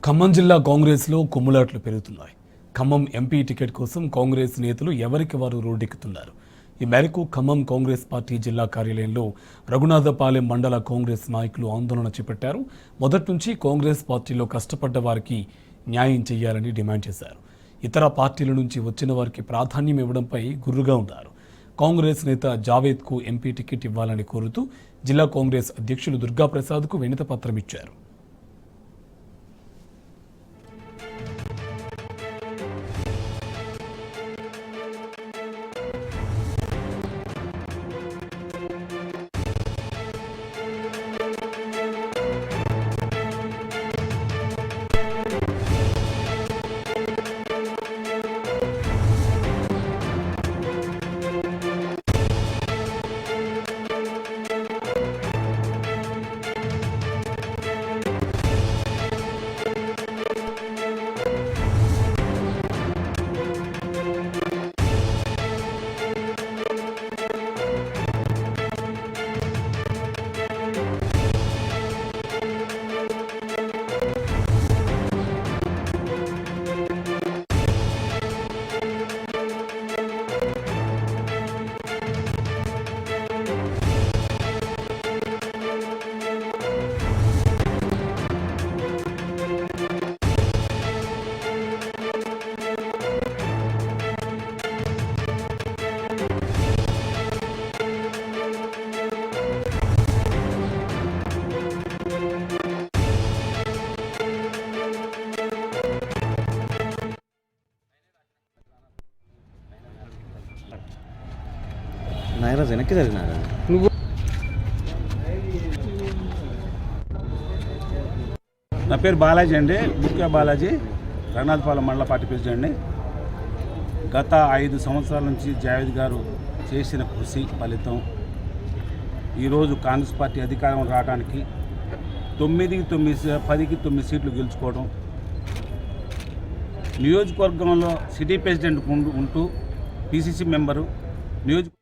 ఖమ్మం జిల్లా కాంగ్రెస్లో కుమ్ములాట్లు పెరుగుతున్నాయి. ఖమ్మం ఎంపీ టికెట్ కోసం కాంగ్రెస్ నేతలు ఎవరికి వారు రోడ్డెక్కుతున్నారు. ఈ మేరకు ఖమ్మం కాంగ్రెస్ పార్టీ జిల్లా కార్యాలయంలో రఘునాథపాలెం మండల కాంగ్రెస్ నాయకులు ఆందోళన చేపట్టారు. మొదటి నుంచి కాంగ్రెస్ పార్టీలో కష్టపడ్డ వారికి న్యాయం చేయాలని డిమాండ్ చేశారు. ఇతర పార్టీల నుంచి వచ్చిన వారికి ప్రాధాన్యం ఇవ్వడంపై గుర్రుగా ఉన్నారు. కాంగ్రెస్ నేత జావేద్కు ఎంపీ టికెట్ ఇవ్వాలని కోరుతూ జిల్లా కాంగ్రెస్ అధ్యక్షులు దుర్గాప్రసాద్కు వినతి పత్రం ఇచ్చారు. నాయరాజు వెనక్కి జరిగినారా? నా పేరు బాలాజీ అండి, ముఖ్య బాలాజీ, రఘునాథపాలెం మండల పార్టీ ప్రెసిడెంట్. గత 5 సంవత్సరాల నుంచి జావేద్ గారు చేసిన కృషి ఫలితం ఈరోజు కాంగ్రెస్ పార్టీ అధికారం రావడానికి 10కి 9 సీట్లు గెలుచుకోవడం, నియోజకవర్గంలో సిటీ ప్రెసిడెంట్ ఉంటూ పిసిసి మెంబరు, నియోజక